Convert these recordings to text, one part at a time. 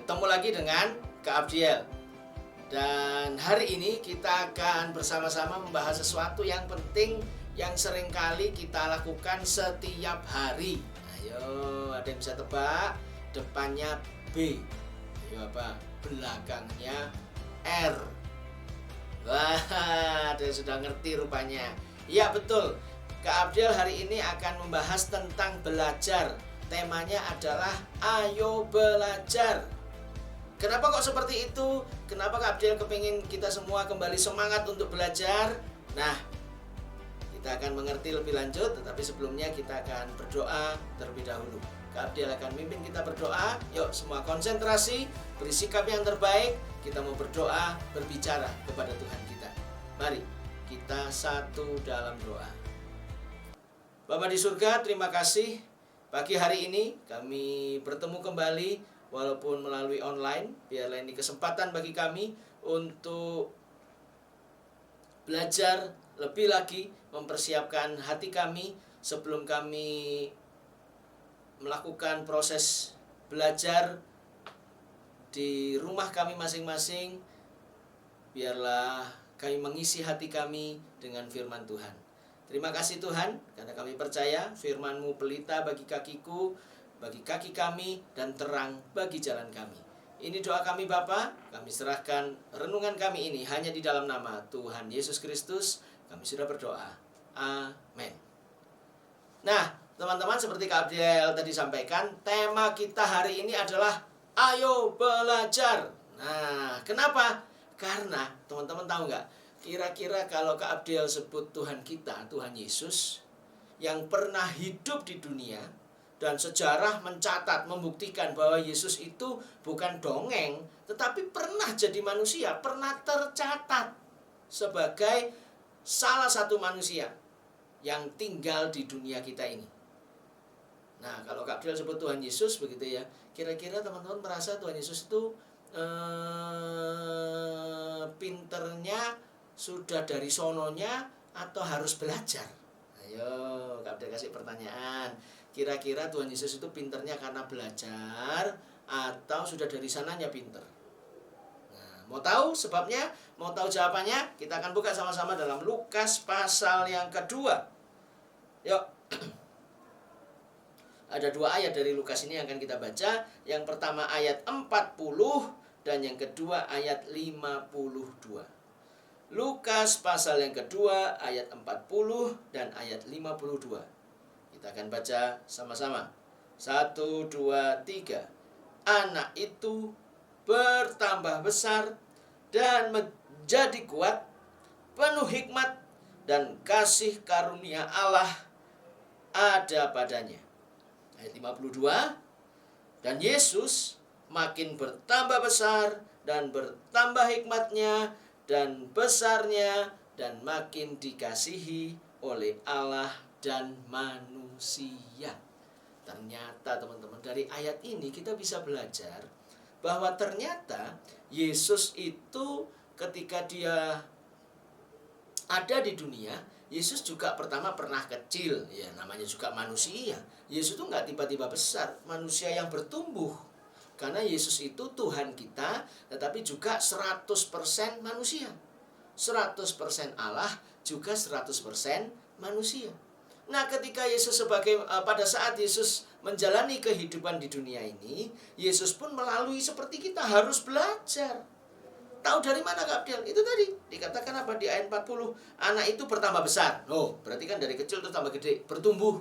Ketemu lagi dengan Kak Abdiel. Dan hari ini kita akan bersama-sama membahas sesuatu yang penting yang seringkali kita lakukan setiap hari. Ayo, ada yang bisa tebak? Depannya B. Ayo apa? Belakangnya R. Wah, ada yang sudah ngerti rupanya. Iya betul. Kak Abdiel hari ini akan membahas tentang belajar. Temanya adalah ayo belajar. Kenapa kok seperti itu? Kenapa Kak Abdiel kepingin kita semua kembali semangat untuk belajar? Nah, kita akan mengerti lebih lanjut, tetapi sebelumnya kita akan berdoa terlebih dahulu. Kak Abdiel akan mimpin kita berdoa. Yuk semua konsentrasi, beri sikap yang terbaik. Kita mau berdoa, berbicara kepada Tuhan kita. Mari kita satu dalam doa. Bapa di surga, terima kasih. Pagi hari ini kami bertemu kembali walaupun melalui online. Biarlah ini kesempatan bagi kami untuk belajar lebih lagi, mempersiapkan hati kami sebelum kami melakukan proses belajar di rumah kami masing-masing. Biarlah kami mengisi hati kami dengan firman Tuhan. Terima kasih Tuhan, karena kami percaya firman-Mu pelita bagi kakiku, bagi kaki kami, dan terang bagi jalan kami. Ini doa kami Bapa, kami serahkan renungan kami ini hanya di dalam nama Tuhan Yesus Kristus. Kami sudah berdoa. Amin. Nah, teman-teman, seperti Kak Abdiel tadi sampaikan, tema kita hari ini adalah ayo belajar. Nah, kenapa? Karena teman-teman tahu nggak? Kira-kira kalau Kak Abdiel sebut Tuhan kita, Tuhan Yesus, yang pernah hidup di dunia, dan sejarah mencatat, membuktikan bahwa Yesus itu bukan dongeng, tetapi pernah jadi manusia, pernah tercatat sebagai salah satu manusia yang tinggal di dunia kita ini. Nah, kalau Kak Abdiel sebut Tuhan Yesus begitu ya, kira-kira teman-teman merasa Tuhan Yesus itu pinternya sudah dari sononya atau harus belajar? Ayo, Kak Abdiel kasih pertanyaan. Kira-kira Tuhan Yesus itu pinternya karena belajar atau sudah dari sananya pinter? Nah, mau tahu sebabnya? Mau tahu jawabannya? Kita akan buka sama-sama dalam Lukas pasal yang kedua. Yuk. Ada dua ayat dari Lukas ini yang akan kita baca. Yang pertama ayat 40 dan yang kedua ayat 52. Lukas pasal yang kedua ayat 40 dan ayat 52. Kita akan baca sama-sama. 1, 2, 3. Anak itu bertambah besar dan menjadi kuat, penuh hikmat dan kasih karunia Allah ada padanya. Ayat 52. Dan Yesus makin bertambah besar dan bertambah hikmatnya dan besarnya dan makin dikasihi oleh Allah dan manusia. Ternyata teman-teman, dari ayat ini kita bisa belajar bahwa ternyata Yesus itu ketika dia ada di dunia, Yesus juga pertama pernah kecil, ya namanya juga manusia. Yesus itu nggak tiba-tiba besar, manusia yang bertumbuh. Karena Yesus itu Tuhan kita, tetapi juga 100% manusia. 100% Allah, juga 100% manusia. Nah, ketika Yesus pada saat Yesus menjalani kehidupan di dunia ini, Yesus pun melalui seperti kita, harus belajar. Tahu dari mana Kak Abdiel? Itu tadi dikatakan apa di ayat 40? Anak itu bertambah besar. Oh, berarti kan dari kecil terus tambah gede, bertumbuh.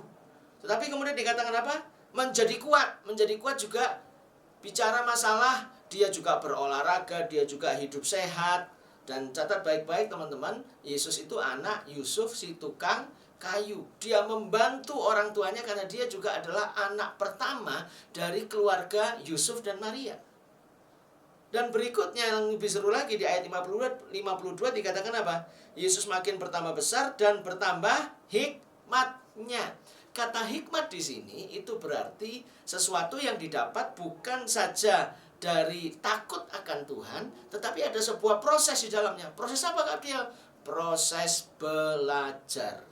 Tetapi kemudian dikatakan apa? Menjadi kuat. Menjadi kuat juga bicara masalah dia juga berolahraga, dia juga hidup sehat. Dan catat baik-baik teman-teman, Yesus itu anak Yusuf si tukang kayu. Dia membantu orang tuanya karena dia juga adalah anak pertama dari keluarga Yusuf dan Maria. Dan berikutnya yang lebih seru lagi di ayat 52 dikatakan apa? Yesus makin bertambah besar dan bertambah hikmatnya. Kata hikmat di sini itu berarti sesuatu yang didapat bukan saja dari takut akan Tuhan, tetapi ada sebuah proses di dalamnya. Proses apa Kak Abdiel? Proses belajar.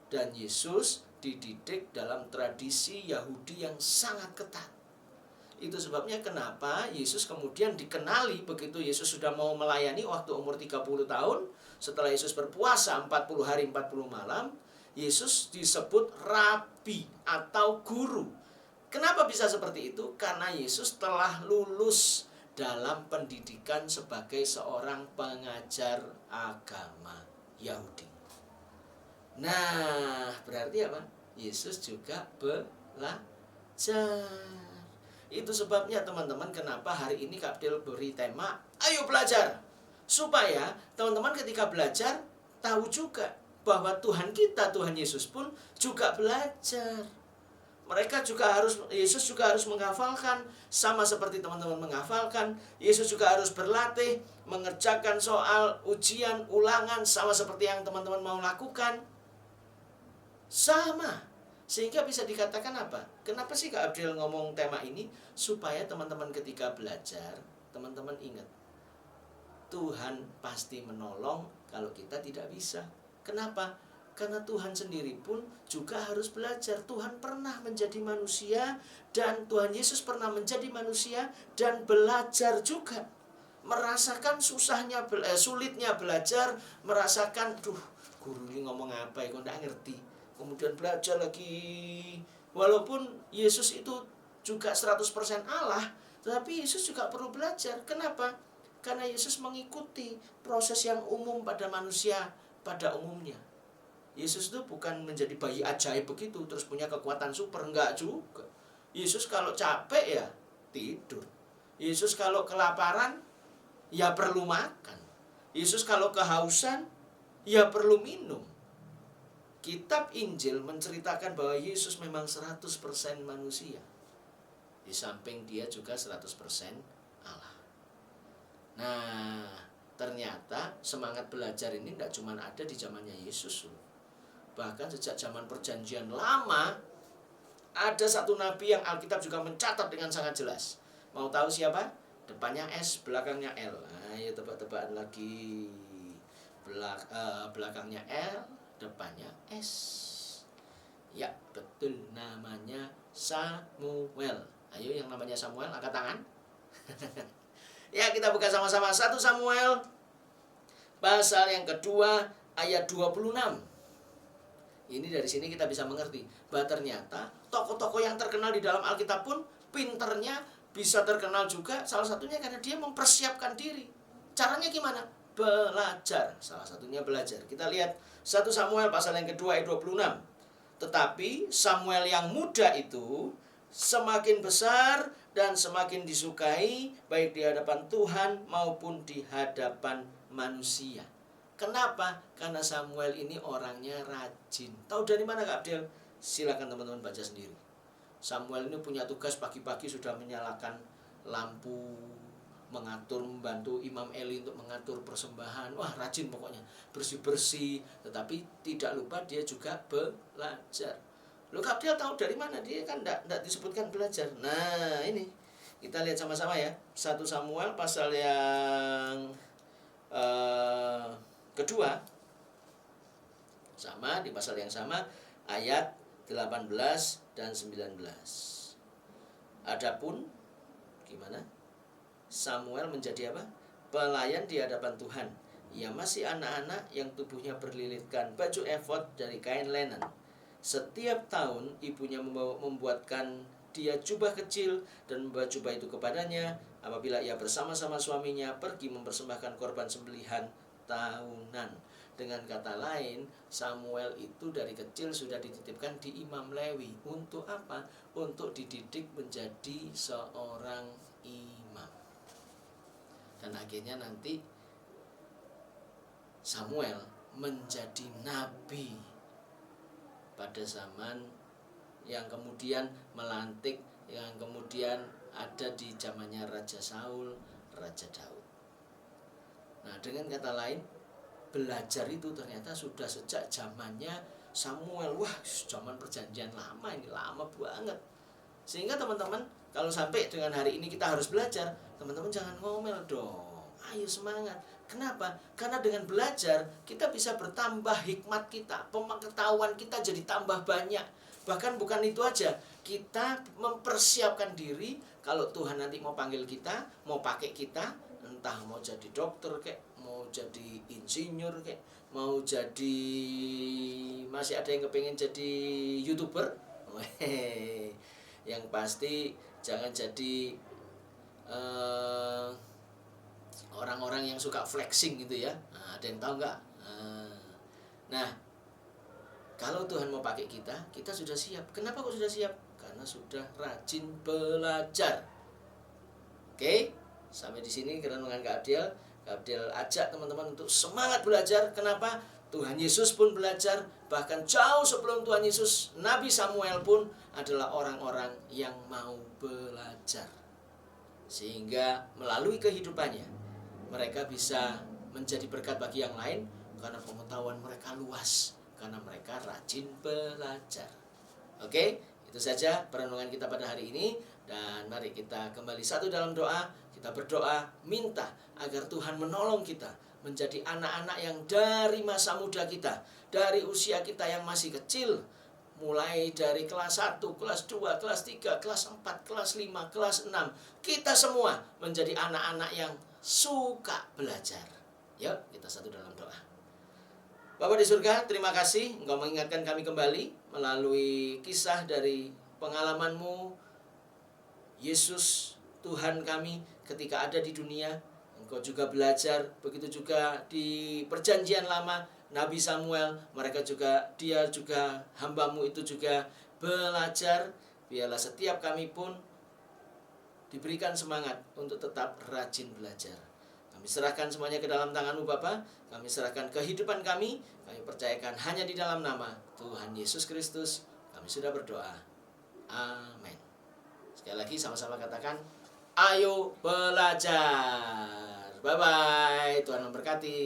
Dan Yesus dididik dalam tradisi Yahudi yang sangat ketat. Itu sebabnya kenapa Yesus kemudian dikenali begitu Yesus sudah mau melayani waktu umur 30 tahun. Setelah Yesus berpuasa 40 hari 40 malam, Yesus disebut rabi atau guru. Kenapa bisa seperti itu? Karena Yesus telah lulus dalam pendidikan sebagai seorang pengajar agama Yahudi. Nah, berarti apa? Yesus juga belajar. Itu sebabnya teman-teman kenapa hari ini Kak Abdel beri tema ayo belajar. Supaya teman-teman ketika belajar tahu juga bahwa Tuhan kita, Tuhan Yesus pun juga belajar. Yesus juga harus menghafalkan. Sama seperti teman-teman menghafalkan, Yesus juga harus berlatih, mengerjakan soal, ujian, ulangan, sama seperti yang teman-teman mau lakukan. Sama. Sehingga bisa dikatakan apa? Kenapa sih Kak Abdel ngomong tema ini? Supaya teman-teman ketika belajar, teman-teman ingat, Tuhan pasti menolong kalau kita tidak bisa. Kenapa? Karena Tuhan sendiri pun juga harus belajar. Tuhan pernah menjadi manusia, dan Tuhan Yesus pernah menjadi manusia dan belajar juga. Merasakan sulitnya belajar, merasakan, guru ini ngomong apa ya, kok nggak ngerti. Kemudian belajar lagi. Walaupun Yesus itu juga 100% Allah, tetapi Yesus juga perlu belajar. Kenapa? Karena Yesus mengikuti proses yang umum pada manusia pada umumnya. Yesus itu bukan menjadi bayi ajaib begitu, terus punya kekuatan super, enggak juga. Yesus kalau capek ya tidur. Yesus kalau kelaparan ya perlu makan. Yesus kalau kehausan ya perlu minum. Kitab Injil menceritakan bahwa Yesus memang 100% manusia. Di samping dia juga 100% Allah. Nah, ternyata semangat belajar ini tidak cuma ada di zamannya Yesus. Bahkan sejak zaman perjanjian lama, ada satu nabi yang Alkitab juga mencatat dengan sangat jelas. Mau tahu siapa? Depannya S, belakangnya L. Ayo tebak-tebakan lagi. Belakangnya L, depannya S. Ya, betul, namanya Samuel. Ayo yang namanya Samuel angkat tangan. Ya, kita buka sama-sama 1 Samuel pasal yang kedua ayat 26. Ini dari sini kita bisa mengerti bahwa ternyata tokoh-tokoh yang terkenal di dalam Alkitab pun pinternya bisa terkenal juga, salah satunya karena dia mempersiapkan diri. Caranya gimana? Belajar. Salah satunya belajar. Kita lihat 1 Samuel pasal yang kedua ayat 26. Tetapi Samuel yang muda itu semakin besar dan semakin disukai baik di hadapan Tuhan maupun di hadapan manusia. Kenapa? Karena Samuel ini orangnya rajin. Tahu dari mana Kak Abdel? Silakan teman-teman baca sendiri. Samuel ini punya tugas pagi-pagi sudah menyalakan lampu, membantu Imam Eli untuk mengatur persembahan. Wah, rajin pokoknya, bersih-bersih. Tetapi tidak lupa dia juga belajar. Loh, Kak Abdel tahu dari mana? Dia kan tidak disebutkan belajar. Nah, ini kita lihat sama-sama ya. 1 Samuel pasal yang kedua, sama di pasal yang sama, ayat 18 dan 19. Adapun gimana? Samuel menjadi apa? Pelayan di hadapan Tuhan. Ia masih anak-anak yang tubuhnya berlilitkan baju efod dari kain linen. Setiap tahun ibunya membuatkan dia jubah kecil dan membawa jubah itu kepadanya apabila ia bersama-sama suaminya pergi mempersembahkan korban sembelihan tahunan. Dengan kata lain, Samuel itu dari kecil sudah dititipkan di Imam Lewi. Untuk apa? Untuk dididik menjadi seorang imam. Dan akhirnya nanti Samuel menjadi nabi pada zaman yang kemudian melantik, yang kemudian ada di zamannya Raja Saul, Raja Daud. Nah, dengan kata lain, belajar itu ternyata sudah sejak zamannya Samuel. Wah, zaman perjanjian lama, ini lama banget. Sehingga teman-teman, kalau sampai dengan hari ini kita harus belajar, teman-teman jangan ngomel dong. Ayo semangat. Kenapa? Karena dengan belajar kita bisa bertambah hikmat kita, pengetahuan kita jadi tambah banyak. Bahkan bukan itu aja, kita mempersiapkan diri kalau Tuhan nanti mau panggil kita, mau pakai kita, entah mau jadi dokter kek, mau jadi insinyur kek, mau jadi, masih ada yang kepengen jadi YouTuber. Yang pasti jangan jadi orang-orang yang suka flexing gitu ya. Nah, ada yang tahu nggak? Nah, kalau Tuhan mau pakai kita, kita sudah siap. Kenapa kok sudah siap? Karena sudah rajin belajar. Oke, sampai di sini renungan Kak Abdiel. Kak Abdiel ajak teman-teman untuk semangat belajar. Kenapa? Tuhan Yesus pun belajar. Bahkan jauh sebelum Tuhan Yesus, Nabi Samuel pun adalah orang-orang yang mau belajar. Sehingga melalui kehidupannya, mereka bisa menjadi berkat bagi yang lain karena pengetahuan mereka luas, karena mereka rajin belajar. Oke, itu saja perenungan kita pada hari ini. Dan mari kita kembali satu dalam doa. Kita berdoa minta agar Tuhan menolong kita menjadi anak-anak yang dari masa muda kita, dari usia kita yang masih kecil, mulai dari kelas 1, kelas 2, kelas 3, kelas 4, kelas 5, kelas 6, kita semua menjadi anak-anak yang suka belajar. Yuk, kita satu dalam doa. Bapa di surga, terima kasih Engkau mengingatkan kami kembali melalui kisah dari pengalaman-Mu, Yesus, Tuhan kami ketika ada di dunia. Engkau juga belajar, begitu juga di perjanjian lama, Nabi Samuel, dia juga hamba-Mu itu juga belajar. Biarlah setiap kami pun diberikan semangat untuk tetap rajin belajar. Kami serahkan semuanya ke dalam tangan-Mu Bapa. Kami serahkan kehidupan kami percayakan hanya di dalam nama Tuhan Yesus Kristus. Kami sudah berdoa. Amin. Sekali lagi sama-sama katakan, ayo belajar. Bye-bye. Tuhan memberkati.